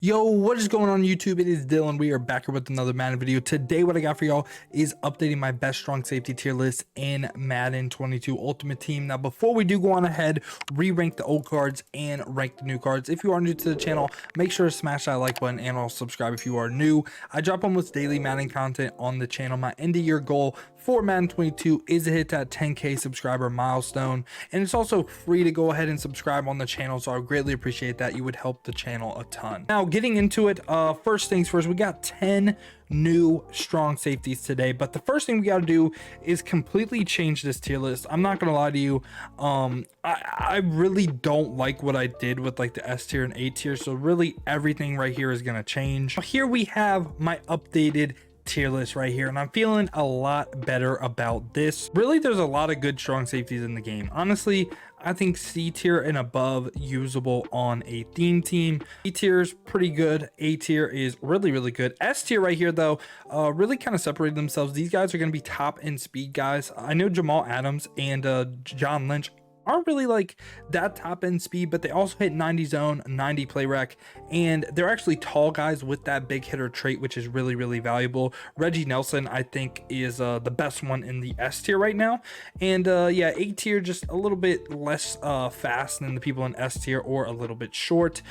Yo, what is going on YouTube? It is Dylan. We are back here with another Madden video. Today what I got for y'all is updating my best strong safety tier list in Madden 22 Ultimate Team. Now before we do go on ahead, re-rank the old cards and rank the new cards. If you are new to the channel, make sure to smash that like button and also subscribe if you are new. I drop almost daily Madden content on the channel. My end of year goal for Madden 22 is to hit that 10k subscriber milestone, and it's also free to go ahead and subscribe on the channel, so I would greatly appreciate that. You would help the channel a ton. Now getting into it, first things first, we got 10 new strong safeties today, but the first thing we got to do is completely change this tier list. I'm not gonna lie to you, I really don't like what I did with like the S tier and A tier, so really everything right here is gonna change. Here we have my updated tier list right here, and I'm feeling a lot better about this. Really, there's a lot of good strong safeties in the game. Honestly, I think C tier and above usable on a theme team. B tier is pretty good. A tier is really good. S tier right here though, really kind of separated themselves. These guys are going to be top end speed guys. I know Jamal Adams and John Lynch aren't really like that top end speed, but they also hit 90 zone, 90 play rec, and they're actually tall guys with that big hitter trait, which is really valuable. Reggie Nelson I think is the best one in the S tier right now, and yeah, A tier just a little bit less fast than the people in S tier, or a little bit short.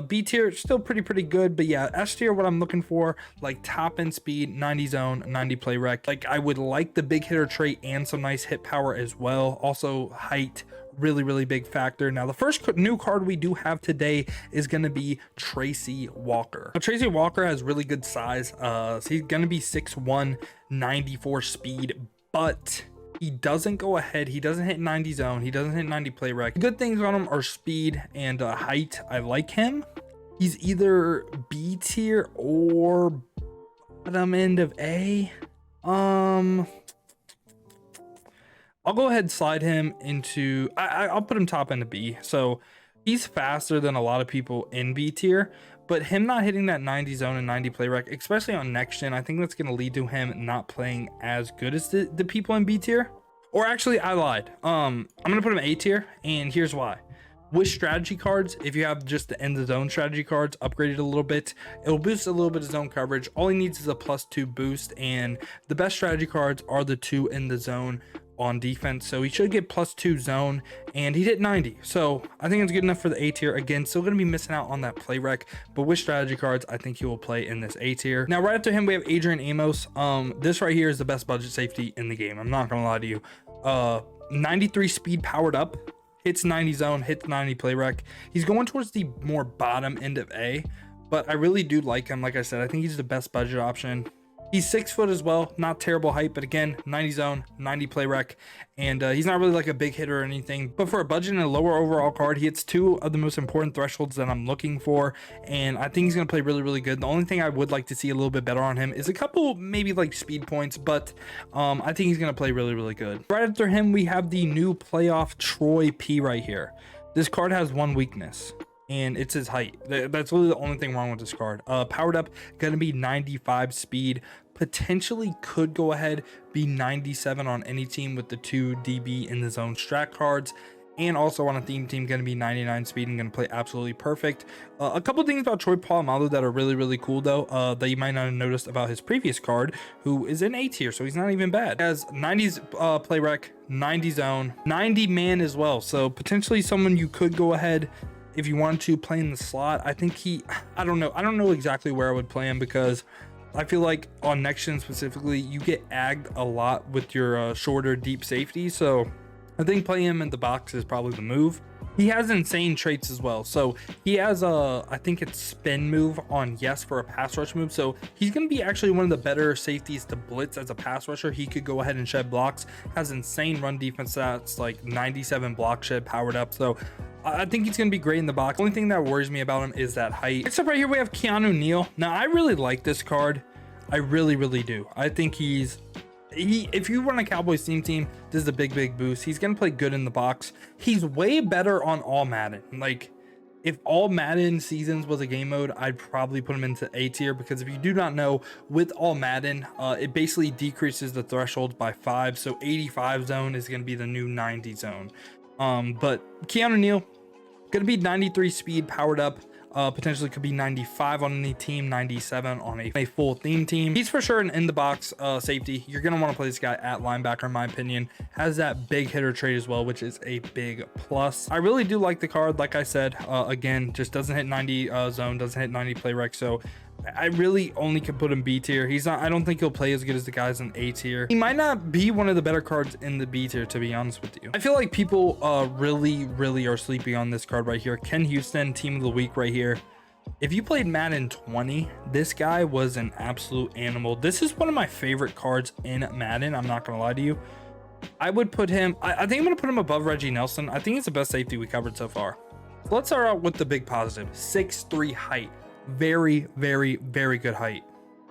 B tier still pretty good, but yeah, S tier what I'm looking for, like top end speed, 90 zone, 90 play rec. Like I would like the big hitter trait and some nice hit power as well. Also height, really big factor. Now the first new card we do have today is going to be Tracy Walker. Now, Tracy Walker has really good size. So he's going to be 6'1", 94 speed, but he doesn't go ahead, he doesn't hit 90 zone, he doesn't hit 90 play rec. Good things on him are speed and height. I like him. He's either B tier or bottom end of A. I'll go ahead and slide him into, I'll put him top end of B. So he's faster than a lot of people in B tier, but him not hitting that 90 zone and 90 play rec, especially on next gen, I think that's going to lead to him not playing as good as the people in B tier. Or actually, I lied. I'm going to put him A tier, and here's why. With strategy cards, if you have just the end of zone strategy cards upgraded a little bit, it'll boost a little bit of zone coverage. All he needs is a +2 boost, and the best strategy cards are the 2 in the zone on defense, so he should get +2 zone, and he hit 90, so I think it's good enough for the A tier. Again, still gonna be missing out on that play rec, but with strategy cards I think he will play in this A tier. Now right after him we have Adrian Amos. This right here is the best budget safety in the game, I'm not gonna lie to you. 93 speed powered up, hits 90 zone, hits 90 play rec. He's going towards the more bottom end of A, but I really do like him. Like I said, I think he's the best budget option. He's 6 foot as well, not terrible height, but again, 90 zone, 90 play rec, and he's not really like a big hitter or anything. But for a budget and a lower overall card, he hits 2 of the most important thresholds that I'm looking for, and I think he's gonna play really good. The only thing I would like to see a little bit better on him is a couple maybe like speed points, but I think he's gonna play really good. Right after him, we have the new playoff Troy P right here. This card has one weakness, and it's his height. That's really the only thing wrong with this card. Powered up, gonna be 95 speed, potentially could go ahead be 97 on any team with the 2 DB in the zone strat cards, and also on a theme team gonna be 99 speed and gonna play absolutely perfect. A couple things about Troy Polamalu that are really cool though, that you might not have noticed about his previous card, who is in A tier, so he's not even bad. He has 90s play rec, 90 zone, 90 man as well, so potentially someone you could go ahead if you want to play in the slot. I think I don't know exactly where I would play him, because I feel like on next gen specifically, you get agged a lot with your shorter deep safety. So I think playing him in the box is probably the move. He has insane traits as well. So he has I think it's spin move on yes for a pass rush move. So he's going to be actually one of the better safeties to blitz as a pass rusher. He could go ahead and shed blocks, has insane run defense stats, like 97 block shed powered up. So I think he's going to be great in the box. The only thing that worries me about him is that height. Next up right here, we have Keanu Neal. Now, I really like this card. I really do. I think if you run a Cowboys team, this is a big boost. He's going to play good in the box. He's way better on all Madden. Like, if all Madden seasons was a game mode, I'd probably put him into A tier, because if you do not know, with all Madden, it basically decreases the threshold by 5. So 85 zone is going to be the new 90 zone. But Keanu Neal, gonna be 93 speed powered up, Potentially could be 95 on any team, 97 on a full theme team. He's for sure an in the box safety. You're going to want to play this guy at linebacker, in my opinion. Has that big hitter trait as well, which is a big plus. I really do like the card. Like I said, again, just doesn't hit 90 zone, doesn't hit 90 play rec. So I really only could put him B tier. He's not, I don't think he'll play as good as the guys in A tier. He might not be one of the better cards in the B tier, to be honest with you. I feel like people really are sleeping on this card right here. Ken Houston, team of the week right here. If you played Madden 20, this guy was an absolute animal. This is one of my favorite cards in Madden. I'm not gonna lie to you. I would put him, I think I'm gonna put him above Reggie Nelson. I think he's the best safety we covered so far. So let's start out with the big positive. 6'3" height. Very good height.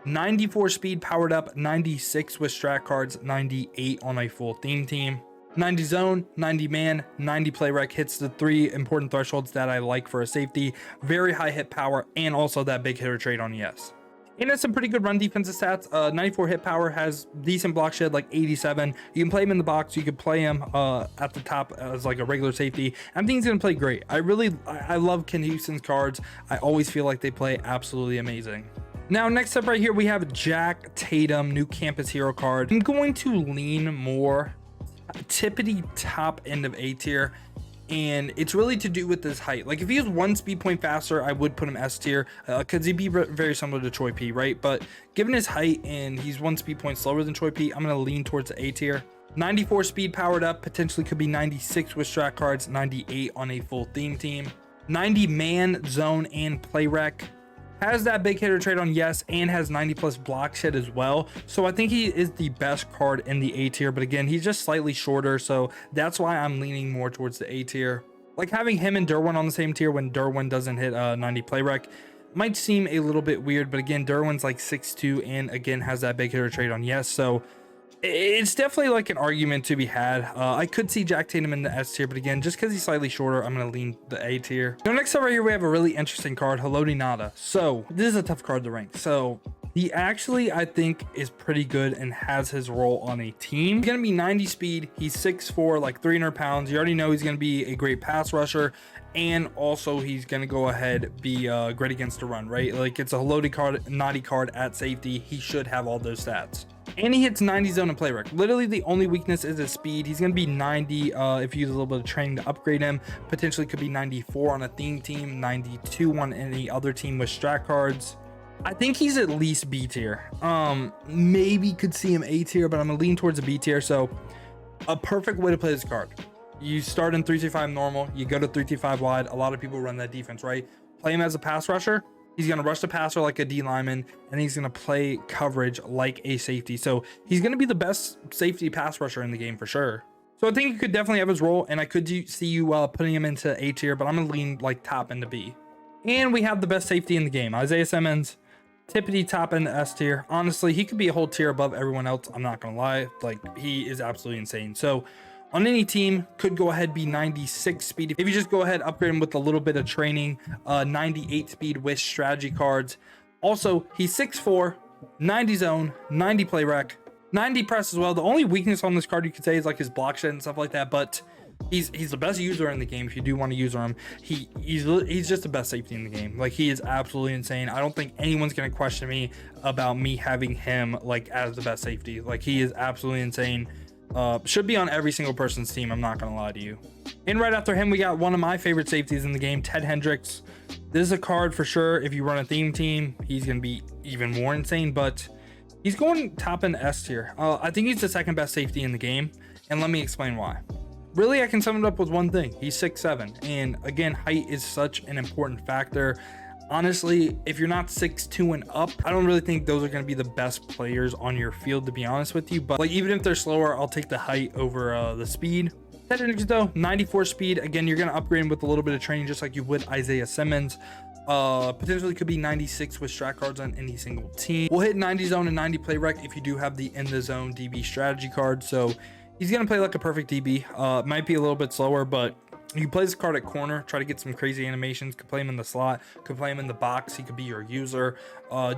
94 speed powered up, 96 with strat cards, 98 on a full theme team. 90 zone, 90 man, 90 play rec, hits the 3 important thresholds that I like for a safety. Very high hit power, and also that big hitter trait on yes. And has some pretty good run defensive stats. 94 hit power, has decent block shed, like 87. You can play him in the box. You could play him at the top as like a regular safety. I think he's gonna play great. I love Ken Houston's cards. I always feel like they play absolutely amazing. Now, next up right here, we have Jack Tatum, new campus hero card. I'm going to lean more tippity top end of A tier, and it's really to do with his height. Like if he was 1 speed point faster, I would put him S tier, because he'd be very similar to Choi P, right? But given his height and he's 1 speed point slower than Choi P, I'm gonna lean towards the A tier. 94 speed powered up, potentially could be 96 with strat cards, 98 on a full theme team. 90 man, zone, and play rec. Has that big hitter trait on yes, and has 90 plus block shed as well. So I think he is the best card in the A tier, but again, he's just slightly shorter, so that's why I'm leaning more towards the A tier. Like having him and Derwin on the same tier when Derwin doesn't hit 90 play rec might seem a little bit weird, but again, Derwin's like 6'2", and again has that big hitter trait on yes, so it's definitely like an argument to be had. I could see Jack Tatum in the S tier, but again, just because he's slightly shorter, I'm going to lean the A tier. So next up right here, we have a really interesting card, Haloti Ngata. So this is a tough card to rank. So he actually, I think, is pretty good and has his role on a team. He's going to be 90 speed. He's 6'4", like 300 pounds. You already know he's going to be a great pass rusher. And also he's going to go ahead, be great against the run, right? Like it's a Haloti Ngata card at safety. He should have all those stats. And he hits 90 zone and play rec. Literally the only weakness is his speed. He's going to be 90 if you use a little bit of training to upgrade him. Potentially could be 94 on a theme team, 92 on any other team with strat cards. I think he's at least B tier. Maybe could see him A tier, but I'm going to lean towards a B tier. So a perfect way to play this card. You start in 3-3-5 normal. You go to 3-3-5 wide. A lot of people run that defense, right? Play him as a pass rusher. He's going to rush the passer like a D lineman, and he's going to play coverage like a safety. So he's going to be the best safety pass rusher in the game for sure. So I think he could definitely have his role, and I could see you putting him into A tier, but I'm going to lean like top into B. And we have the best safety in the game, Isaiah Simmons, tippity top into S tier. Honestly, he could be a whole tier above everyone else. I'm not going to lie. Like he is absolutely insane. So on any team, could go ahead, be 96 speed. If you just go ahead, upgrade him with a little bit of training, 98 speed with strategy cards. Also, he's 6'4", 90 zone, 90 play rec, 90 press as well. The only weakness on this card you could say is like his block shed and stuff like that, but he's the best user in the game if you do want to use him. He's just the best safety in the game. Like he is absolutely insane. I don't think anyone's going to question me about me having him like as the best safety. Like he is absolutely insane. Should be on every single person's team, I'm not gonna lie to you. And right after him, we got one of my favorite safeties in the game, Hendricks. This is a card for sure. If you run a theme team, he's gonna be even more insane, but he's going top in S tier. I think he's the second best safety in the game, and let me explain why. Really, I can sum it up with one thing. He's 6'7", and again, height is such an important factor. Honestly, if you're not 6'2" and up, I don't really think those are going to be the best players on your field, to be honest with you. But like even if they're slower, I'll take the height over the speed. Hendricks though, 94 speed. Again, you're going to upgrade him with a little bit of training, just like you would Isaiah Simmons. Potentially could be 96 with strat cards on any single team. We'll hit 90 zone and 90 play rec if you do have the in the zone DB strategy card. So he's going to play like a perfect DB. Might be a little bit slower, but You can play this card at corner, try to get some crazy animations. Could play him in the slot, could play him in the box. He could be your user.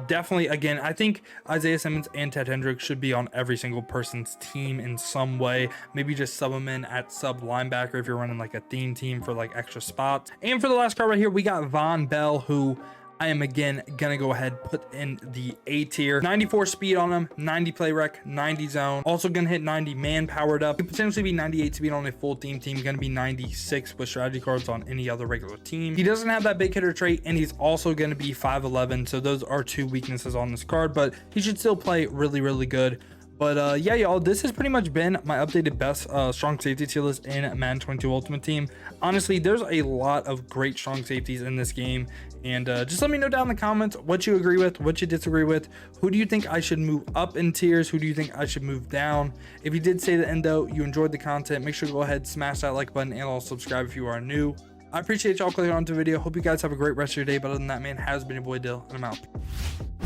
Definitely, again, I think Isaiah Simmons and Ted Hendricks should be on every single person's team in some way. Maybe just sub them in at sub linebacker if you're running like a theme team for like extra spots. And for the last card right here, we got Vonn Bell, who I am again gonna go ahead put in the A tier. 94 speed on him, 90 play rec, 90 zone. Also gonna hit 90 man powered up. Could potentially be 98 speed on a full team. Gonna be 96 with strategy cards on any other regular team. He doesn't have that big hitter trait, and he's also gonna be 5'11". So those are two weaknesses on this card, but he should still play really good. But yeah, y'all, this has pretty much been my updated best strong safety tier list in Madden 22 Ultimate Team. Honestly, there's a lot of great strong safeties in this game, and just let me know down in the comments what you agree with, what you disagree with. Who do you think I should move up in tiers? Who do you think I should move down? If you did say the end though, you enjoyed the content, make sure to go ahead, smash that like button, and also subscribe if you are new. I appreciate y'all clicking on the video. Hope you guys have a great rest of your day. But other than that, man, has been your boy Dill, and I'm out.